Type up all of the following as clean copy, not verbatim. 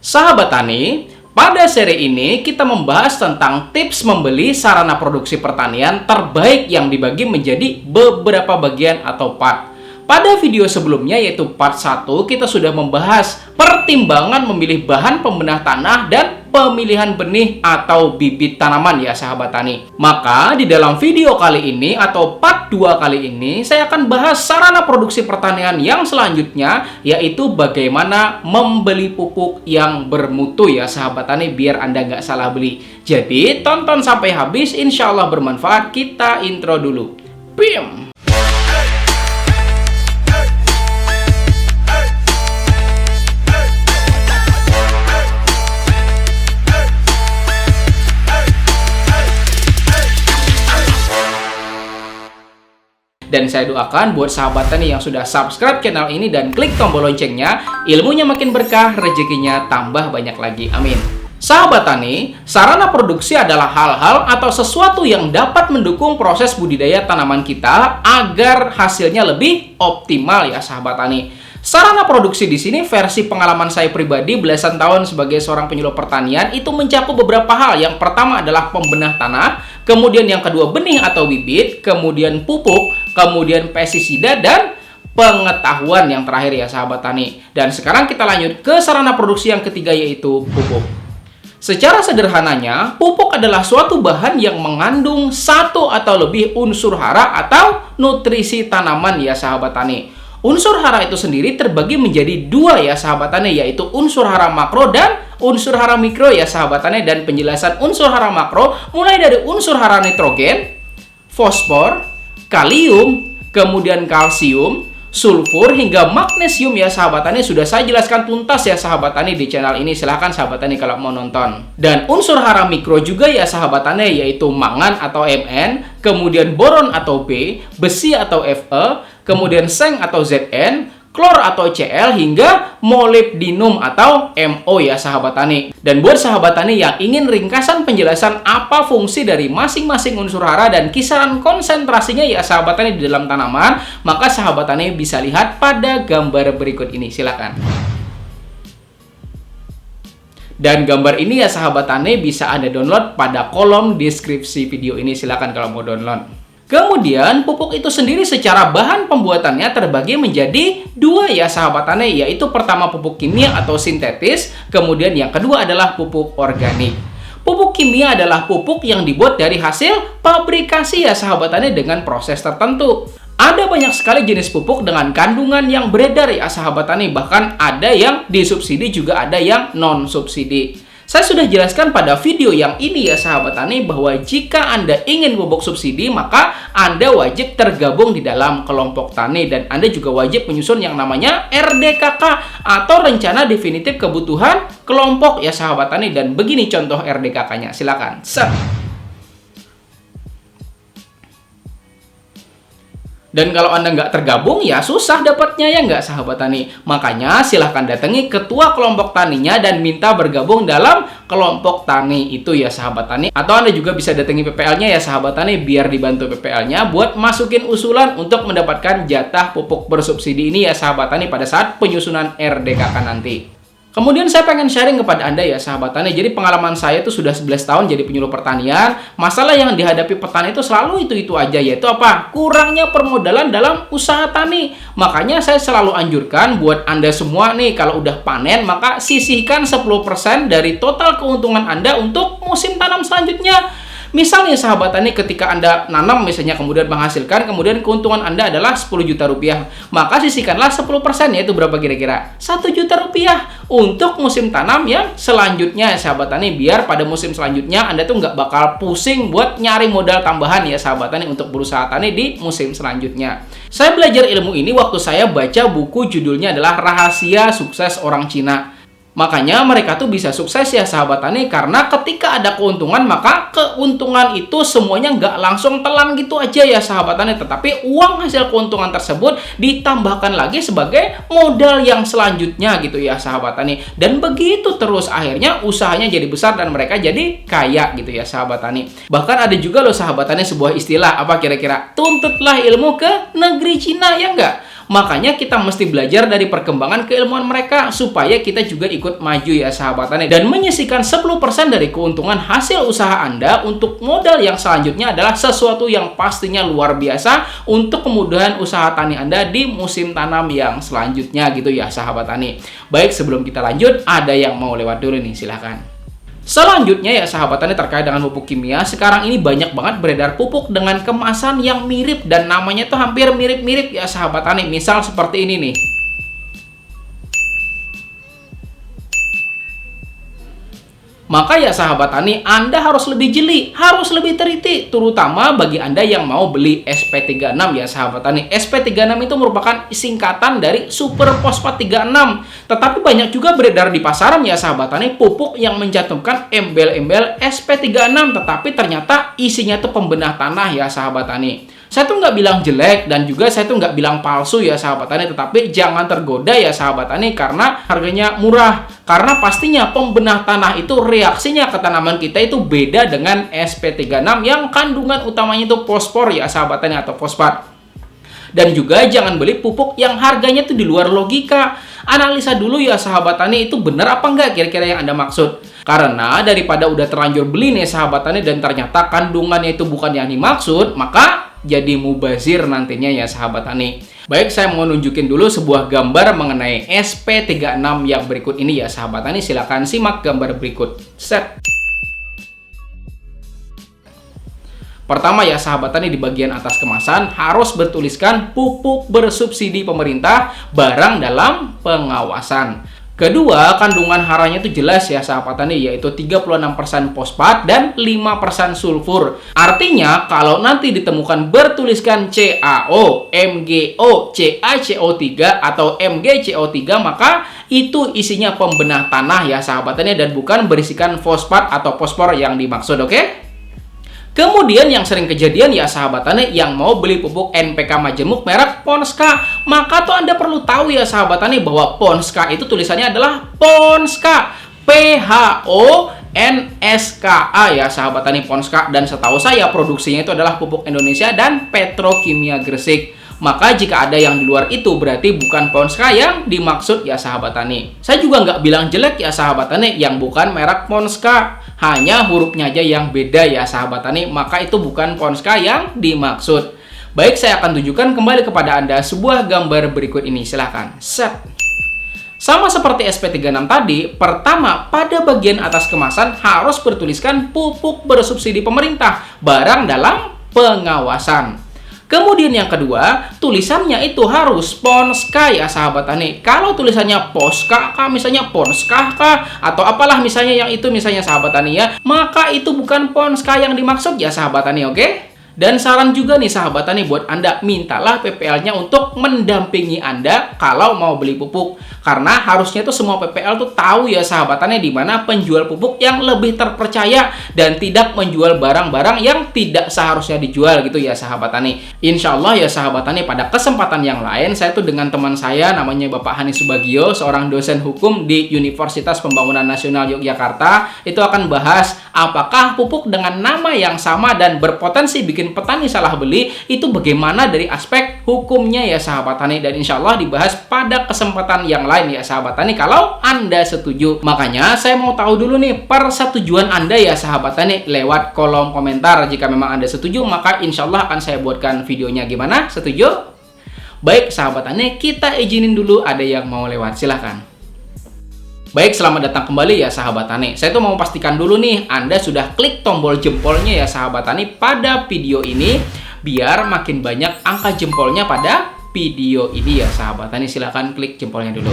Sahabat Tani, pada seri ini kita membahas tentang tips membeli sarana produksi pertanian terbaik yang dibagi menjadi beberapa bagian atau part. Pada video sebelumnya yaitu part 1, kita sudah membahas pertimbangan memilih bahan pembenah tanah dan pemilihan benih atau bibit tanaman ya sahabat tani. Maka di dalam video kali ini atau part 2 kali ini saya akan bahas sarana produksi pertanian yang selanjutnya, yaitu bagaimana membeli pupuk yang bermutu ya sahabat tani, biar Anda nggak salah beli. Jadi tonton sampai habis, insya Allah bermanfaat. Kita intro dulu. Bim! Dan saya doakan buat sahabat tani yang sudah subscribe channel ini dan klik tombol loncengnya, ilmunya makin berkah, rezekinya tambah banyak lagi. Amin. Sahabat tani, sarana produksi adalah hal-hal atau sesuatu yang dapat mendukung proses budidaya tanaman kita agar hasilnya lebih optimal ya sahabat tani. Sarana produksi di sini versi pengalaman saya pribadi belasan tahun sebagai seorang penyuluh pertanian itu mencakup beberapa hal. Yang pertama adalah pembenah tanah, kemudian yang kedua benih atau bibit, kemudian pupuk, kemudian pestisida, dan pengetahuan yang terakhir ya sahabat tani. Dan sekarang kita lanjut ke sarana produksi yang ketiga yaitu pupuk. Secara sederhananya, pupuk adalah suatu bahan yang mengandung satu atau lebih unsur hara atau nutrisi tanaman ya sahabat tani. Unsur hara itu sendiri terbagi menjadi dua ya sahabat tani, yaitu unsur hara makro dan unsur hara mikro ya sahabat tani. Dan penjelasan unsur hara makro mulai dari unsur hara nitrogen, fosfor, kalium, kemudian kalsium, sulfur, hingga magnesium ya sahabat tani sudah saya jelaskan tuntas ya sahabat tani di channel ini. Silahkan sahabat tani kalau mau nonton. Dan unsur hara mikro juga ya sahabat tani, yaitu mangan atau Mn, kemudian boron atau B, besi atau Fe, kemudian seng atau Zn, klor atau Cl, hingga molibdenum atau Mo ya sahabat tani. Dan buat sahabat tani yang ingin ringkasan penjelasan apa fungsi dari masing-masing unsur hara dan kisaran konsentrasinya ya sahabat tani di dalam tanaman, maka sahabat tani bisa lihat pada gambar berikut ini. Silakan. Dan gambar ini ya sahabat tani bisa Anda download pada kolom deskripsi video ini. Silakan kalau mau download. Kemudian pupuk itu sendiri secara bahan pembuatannya terbagi menjadi dua ya sahabat tani, yaitu pertama pupuk kimia atau sintetis, kemudian yang kedua adalah pupuk organik. Pupuk kimia adalah pupuk yang dibuat dari hasil pabrikasi ya sahabat tani dengan proses tertentu. Ada banyak sekali jenis pupuk dengan kandungan yang beredar ya sahabat tani, bahkan ada yang disubsidi juga ada yang non subsidi. Saya sudah jelaskan pada video yang ini ya sahabat tani bahwa jika Anda ingin pupuk subsidi maka Anda wajib tergabung di dalam kelompok tani dan Anda juga wajib menyusun yang namanya RDKK atau Rencana Definitif Kebutuhan Kelompok ya sahabat tani. Dan begini contoh RDKK-nya, silakan. Dan kalau Anda nggak tergabung, ya susah dapatnya ya nggak sahabat tani. Makanya silahkan datangi ketua kelompok taninya dan minta bergabung dalam kelompok tani itu ya sahabat tani. Atau Anda juga bisa datangi PPL-nya ya sahabat tani, biar dibantu PPL-nya buat masukin usulan untuk mendapatkan jatah pupuk bersubsidi ini ya sahabat tani pada saat penyusunan RDKK nanti. Kemudian saya pengen sharing kepada Anda ya sahabat tani. Jadi pengalaman saya itu sudah 11 tahun jadi penyuluh pertanian. Masalah yang dihadapi petani itu selalu itu aja, yaitu apa? Kurangnya permodalan dalam usaha tani. Makanya saya selalu anjurkan buat Anda semua nih, kalau udah panen maka sisihkan 10% dari total keuntungan Anda untuk musim tanam selanjutnya. Misalnya sahabat tani, ketika Anda nanam misalnya kemudian menghasilkan, kemudian keuntungan Anda adalah 10 juta rupiah, maka sisihkanlah 10%, yaitu berapa kira-kira? 1 juta rupiah untuk musim tanam yang selanjutnya sahabat tani, biar pada musim selanjutnya Anda tuh nggak bakal pusing buat nyari modal tambahan ya sahabat tani untuk berusaha tani di musim selanjutnya. Saya belajar ilmu ini waktu saya baca buku judulnya adalah Rahasia Sukses Orang Cina. Makanya mereka tuh bisa sukses ya sahabat tani, karena ketika ada keuntungan maka keuntungan itu semuanya nggak langsung telan gitu aja ya sahabat tani, tetapi uang hasil keuntungan tersebut ditambahkan lagi sebagai modal yang selanjutnya gitu ya sahabat tani. Dan begitu terus akhirnya usahanya jadi besar dan mereka jadi kaya gitu ya sahabat tani. Bahkan ada juga loh sahabat tani sebuah istilah, apa kira-kira? Tuntutlah ilmu ke negeri Cina, ya nggak? Makanya kita mesti belajar dari perkembangan keilmuan mereka supaya kita juga ikut maju ya sahabat tani. Dan menyisihkan 10% dari keuntungan hasil usaha Anda untuk modal yang selanjutnya adalah sesuatu yang pastinya luar biasa untuk kemudahan usaha tani Anda di musim tanam yang selanjutnya gitu ya sahabat tani. Baik, sebelum kita lanjut, ada yang mau lewat dulu nih, silahkan. Selanjutnya ya sahabat tani terkait dengan pupuk kimia, sekarang ini banyak banget beredar pupuk dengan kemasan yang mirip dan namanya tuh hampir mirip-mirip ya sahabat tani. Misal seperti ini nih. Maka ya sahabat tani, Anda harus lebih jeli, harus lebih teliti, terutama bagi Anda yang mau beli SP36 ya sahabat tani. SP36 itu merupakan singkatan dari Super Fosfat 36. Tetapi banyak juga beredar di pasaran ya sahabat tani, pupuk yang mencantumkan embel-embel SP36, tetapi ternyata isinya tuh pembenah tanah ya sahabat tani. Saya tuh nggak bilang jelek dan juga saya tuh nggak bilang palsu ya sahabat tani, tetapi jangan tergoda ya sahabat tani karena harganya murah. Karena pastinya pembenah tanah itu reaksinya ke tanaman kita itu beda dengan SP36 yang kandungan utamanya itu fosfor ya sahabat tani atau fosfat. Dan juga jangan beli pupuk yang harganya tuh di luar logika. Analisa dulu ya sahabat tani, itu benar apa enggak kira-kira yang Anda maksud. Karena daripada udah terlanjur beli nih sahabat tani dan ternyata kandungannya itu bukan yang dimaksud, maka jadi mubazir nantinya ya sahabat tani. Baik, saya mau nunjukin dulu sebuah gambar mengenai SP36 yang berikut ini ya sahabat tani. Silakan simak gambar berikut. Set. Pertama ya sahabat tani, di bagian atas kemasan harus bertuliskan pupuk bersubsidi pemerintah, barang dalam pengawasan. Kedua, kandungan haranya itu jelas ya sahabat tani, yaitu 36% fosfat dan 5% sulfur. Artinya kalau nanti ditemukan bertuliskan CaO, MgO, CaCO3 atau MgCO3, maka itu isinya pembenah tanah ya sahabat tani dan bukan berisikan fosfat atau fosfor yang dimaksud, oke? Kemudian yang sering kejadian ya sahabat tani yang mau beli pupuk NPK majemuk merek Ponska, maka tuh Anda perlu tahu ya sahabat tani bahwa Ponska itu tulisannya adalah Ponska, PHONSKA ya sahabat tani, Ponska. Dan setahu saya produksinya itu adalah Pupuk Indonesia dan Petrokimia Gresik. Maka jika ada yang di luar itu berarti bukan Ponska yang dimaksud ya sahabat tani. Saya juga nggak bilang jelek ya sahabat tani yang bukan merek Ponska, hanya hurufnya aja yang beda ya sahabat tani, maka itu bukan Ponska yang dimaksud. Baik, saya akan tunjukkan kembali kepada Anda sebuah gambar berikut ini, silahkan. Set. Sama seperti SP36 tadi, pertama pada bagian atas kemasan harus bertuliskan pupuk bersubsidi pemerintah, barang dalam pengawasan. Kemudian yang kedua, tulisannya itu harus Ponska ya sahabat tani. Kalau tulisannya Poska kah, misalnya Ponska kah, atau apalah misalnya yang itu misalnya sahabat tani ya, maka itu bukan Ponska yang dimaksud ya sahabat tani, oke? Dan saran juga nih sahabat tani buat Anda, mintalah PPL-nya untuk mendampingi Anda kalau mau beli pupuk. Karena harusnya tuh semua PPL tuh tahu ya sahabat tani di mana penjual pupuk yang lebih terpercaya dan tidak menjual barang-barang yang tidak seharusnya dijual gitu ya sahabat tani. Insya Allah ya sahabat tani, pada kesempatan yang lain saya tuh dengan teman saya namanya Bapak Hani Subagio, seorang dosen hukum di Universitas Pembangunan Nasional Yogyakarta, itu akan bahas apakah pupuk dengan nama yang sama dan berpotensi bikin petani salah beli itu bagaimana dari aspek hukumnya ya sahabat tani, dan insya Allah dibahas pada kesempatan yang lain ya sahabat tani kalau Anda setuju. Makanya saya mau tahu dulu nih persetujuan Anda ya sahabat tani lewat kolom komentar. Jika memang Anda setuju, maka insya Allah akan saya buatkan videonya. Gimana? Setuju? Baik sahabat tani, kita izinin dulu ada yang mau lewat, silahkan. Baik, selamat datang kembali ya sahabat tani. Saya tuh mau pastikan dulu nih, Anda sudah klik tombol jempolnya ya sahabat tani pada video ini, biar makin banyak angka jempolnya pada video ini ya sahabat tani. Silahkan klik jempolnya dulu.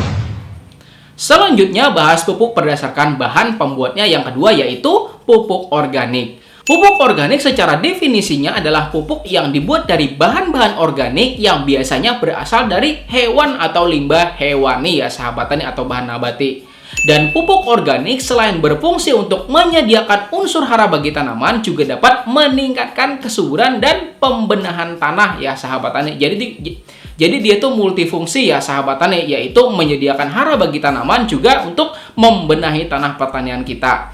Selanjutnya bahas pupuk berdasarkan bahan pembuatnya yang kedua, yaitu pupuk organik. Pupuk organik secara definisinya adalah pupuk yang dibuat dari bahan-bahan organik yang biasanya berasal dari hewan atau limbah hewani ya sahabat tani atau bahan nabati. Dan pupuk organik selain berfungsi untuk menyediakan unsur hara bagi tanaman, juga dapat meningkatkan kesuburan dan pembenahan tanah ya sahabat tani. Jadi dia itu multifungsi ya sahabat tani, yaitu menyediakan hara bagi tanaman juga untuk membenahi tanah pertanian kita.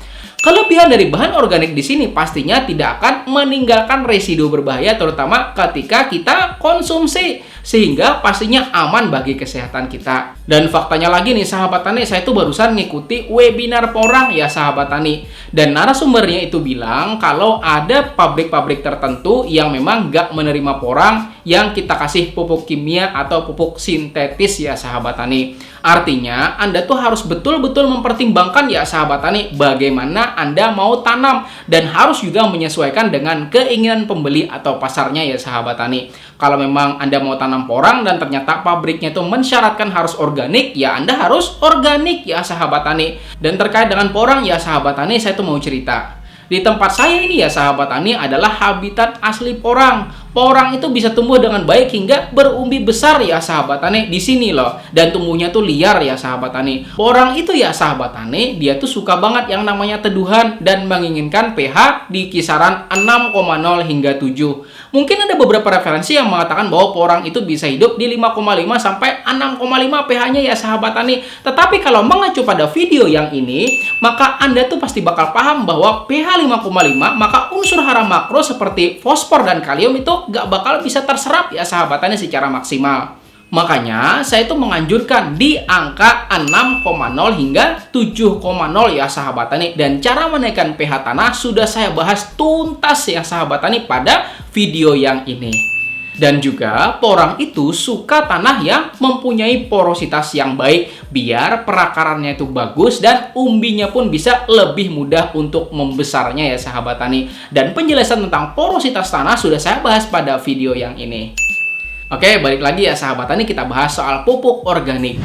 Kelebihan dari bahan organik di sini pastinya tidak akan meninggalkan residu berbahaya terutama ketika kita konsumsi, sehingga pastinya aman bagi kesehatan kita. Dan faktanya lagi nih sahabat tani, saya itu barusan ngikuti webinar porang ya sahabat tani, dan narasumbernya itu bilang kalau ada pabrik-pabrik tertentu yang memang nggak menerima porang yang kita kasih pupuk kimia atau pupuk sintetis ya sahabat tani. Artinya Anda tuh harus betul-betul mempertimbangkan ya sahabat tani bagaimana Anda mau tanam, dan harus juga menyesuaikan dengan keinginan pembeli atau pasarnya ya sahabat tani. Kalau memang Anda mau tanam porang dan ternyata pabriknya itu mensyaratkan harus organik, ya Anda harus organik ya sahabat tani. Dan terkait dengan porang ya sahabat tani, saya tuh mau cerita. Di tempat saya ini ya sahabat tani adalah habitat asli porang. Porang itu bisa tumbuh dengan baik hingga berumbi besar ya sahabat tani di sini loh. Dan tumbuhnya tuh liar ya sahabat tani. Porang itu ya sahabat tani, dia tuh suka banget yang namanya teduhan dan menginginkan pH di kisaran 6,0 hingga 7. Mungkin ada beberapa referensi yang mengatakan bahwa porang itu bisa hidup di 5,5 sampai 6,5 pH-nya ya sahabat tani. Tetapi kalau mengacu pada video yang ini, maka Anda tuh pasti bakal paham bahwa pH 5,5, maka unsur hara makro seperti fosfor dan kalium itu nggak bakal bisa terserap ya sahabat tani secara maksimal. Makanya saya itu menganjurkan di angka 6,0 hingga 7,0 ya sahabat tani. Dan cara menaikkan pH tanah sudah saya bahas tuntas ya sahabat tani pada video yang ini. Dan juga porang itu suka tanah yang mempunyai porositas yang baik biar perakarannya itu bagus dan umbinya pun bisa lebih mudah untuk membesarnya ya sahabat tani. Dan penjelasan tentang porositas tanah sudah saya bahas pada video yang ini. Oke, balik lagi ya sahabat tani, kita bahas soal pupuk organik.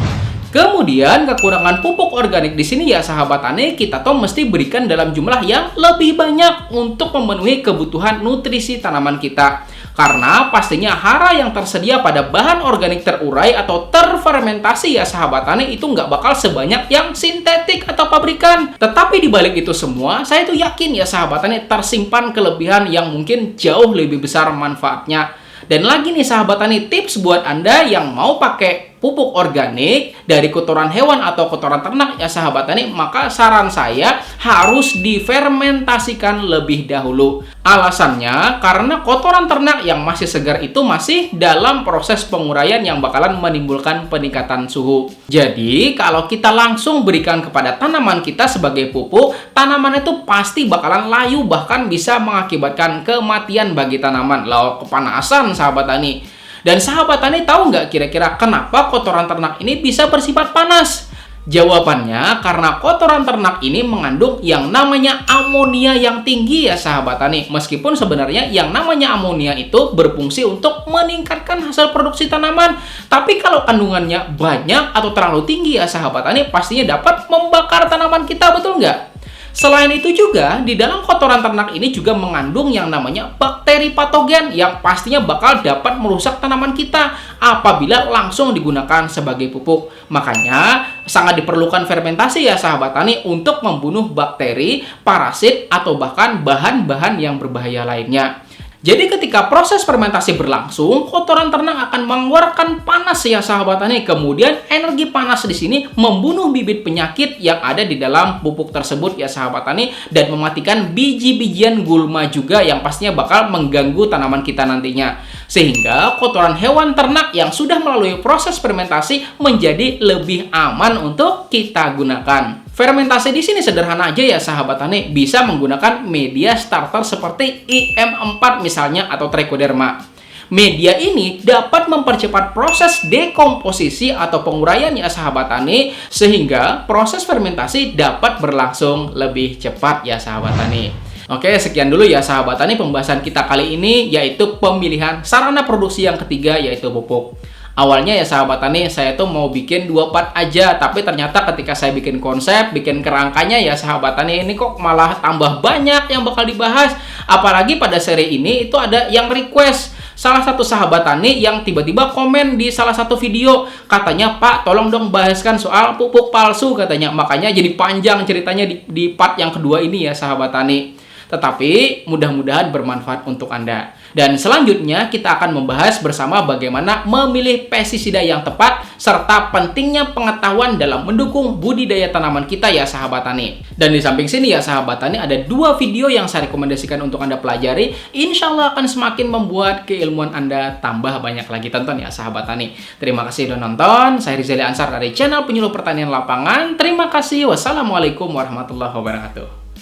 Kemudian kekurangan pupuk organik di sini ya sahabat tani, kita tuh mesti berikan dalam jumlah yang lebih banyak untuk memenuhi kebutuhan nutrisi tanaman kita. Karena pastinya hara yang tersedia pada bahan organik terurai atau terfermentasi ya sahabat tani itu nggak bakal sebanyak yang sintetik atau pabrikan. Tetapi dibalik itu semua, saya tuh yakin ya sahabat tani tersimpan kelebihan yang mungkin jauh lebih besar manfaatnya. Dan lagi nih sahabat tani, tips buat Anda yang mau pakai pupuk organik dari kotoran hewan atau kotoran ternak ya sahabat tani, maka saran saya harus difermentasikan lebih dahulu. Alasannya karena kotoran ternak yang masih segar itu masih dalam proses penguraian yang bakalan menimbulkan peningkatan suhu. Jadi kalau kita langsung berikan kepada tanaman kita sebagai pupuk, tanaman itu pasti bakalan layu, bahkan bisa mengakibatkan kematian bagi tanaman. Lalu kepanasan sahabat tani. Dan sahabat tani tahu nggak kira-kira kenapa kotoran ternak ini bisa bersifat panas? Jawabannya karena kotoran ternak ini mengandung yang namanya amonia yang tinggi ya sahabat tani. Meskipun sebenarnya yang namanya amonia itu berfungsi untuk meningkatkan hasil produksi tanaman. Tapi kalau kandungannya banyak atau terlalu tinggi ya sahabat tani, pastinya dapat membakar tanaman kita, betul nggak? Selain itu juga, di dalam kotoran ternak ini juga mengandung yang namanya bakteri patogen yang pastinya bakal dapat merusak tanaman kita apabila langsung digunakan sebagai pupuk. Makanya, sangat diperlukan fermentasi ya sahabat tani untuk membunuh bakteri, parasit, atau bahkan bahan-bahan yang berbahaya lainnya. Jadi ketika proses fermentasi berlangsung, kotoran ternak akan mengeluarkan panas ya sahabat tani. Kemudian energi panas di sini membunuh bibit penyakit yang ada di dalam pupuk tersebut ya sahabat tani, dan mematikan biji-bijian gulma juga yang pastinya bakal mengganggu tanaman kita nantinya. Sehingga kotoran hewan ternak yang sudah melalui proses fermentasi menjadi lebih aman untuk kita gunakan. Fermentasi di sini sederhana aja ya sahabat tani, bisa menggunakan media starter seperti IM4 misalnya atau Trichoderma. Media ini dapat mempercepat proses dekomposisi atau penguraian ya sahabat tani, sehingga proses fermentasi dapat berlangsung lebih cepat ya sahabat tani. Oke, sekian dulu ya sahabat tani pembahasan kita kali ini, yaitu pemilihan sarana produksi yang ketiga, yaitu pupuk. Awalnya ya sahabat tani, saya tuh mau bikin 2 part aja, tapi ternyata ketika saya bikin konsep, bikin kerangkanya ya sahabat tani, ini kok malah tambah banyak yang bakal dibahas. Apalagi pada seri ini itu ada yang request. Salah satu sahabat tani yang tiba-tiba komen di salah satu video, katanya, "Pak, tolong dong bahaskan soal pupuk palsu," katanya. Makanya jadi panjang ceritanya di part yang kedua ini ya sahabat tani. Tetapi mudah-mudahan bermanfaat untuk Anda. Dan selanjutnya kita akan membahas bersama bagaimana memilih pestisida yang tepat serta pentingnya pengetahuan dalam mendukung budidaya tanaman kita ya sahabat tani. Dan di samping sini ya sahabat tani ada 2 video yang saya rekomendasikan untuk Anda pelajari. Insya Allah akan semakin membuat keilmuan Anda tambah banyak lagi. Tonton ya sahabat tani. Terima kasih sudah nonton. Saya Rizali Ansar dari channel Penyuluh Pertanian Lapangan. Terima kasih. Wassalamualaikum warahmatullahi wabarakatuh.